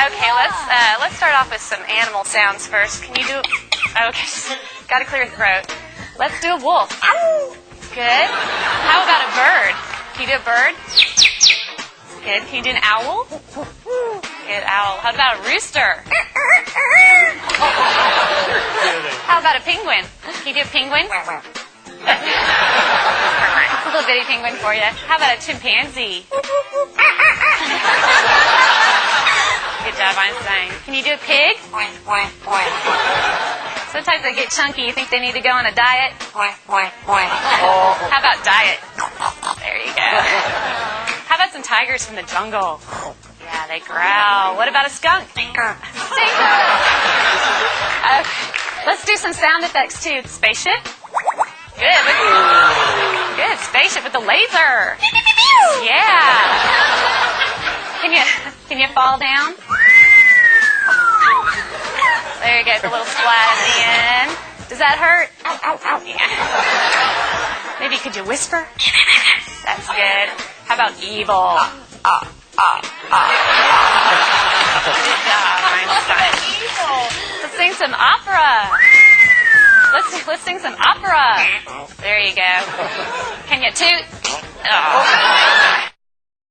Okay, let's start off with some animal sounds first. Can you do? Okay, got to clear your throat. Let's do a wolf. Good. How about a bird? Can you do a bird? Good. Can you do an owl? Good, owl. How about a rooster? How about a penguin? Can you do a penguin? A little bitty penguin for you. How about a chimpanzee? Good job, Einstein. Can you do a pig? Sometimes they get chunky. You think they need to go on a diet? How about diet? There you go. How about some tigers from the jungle? Yeah, they growl. What about a skunk? Stinker. Okay. Let's do some sound effects too. Spaceship? Good. Good. Spaceship with the laser. Yeah. Can you fall down? There you go. It's a little splat at the end. Does that hurt? Yeah. Maybe could you whisper? That's good. How about evil? Good job, Einstein. Let's sing some opera. Let's sing some opera. There you go. Can you toot? Oh.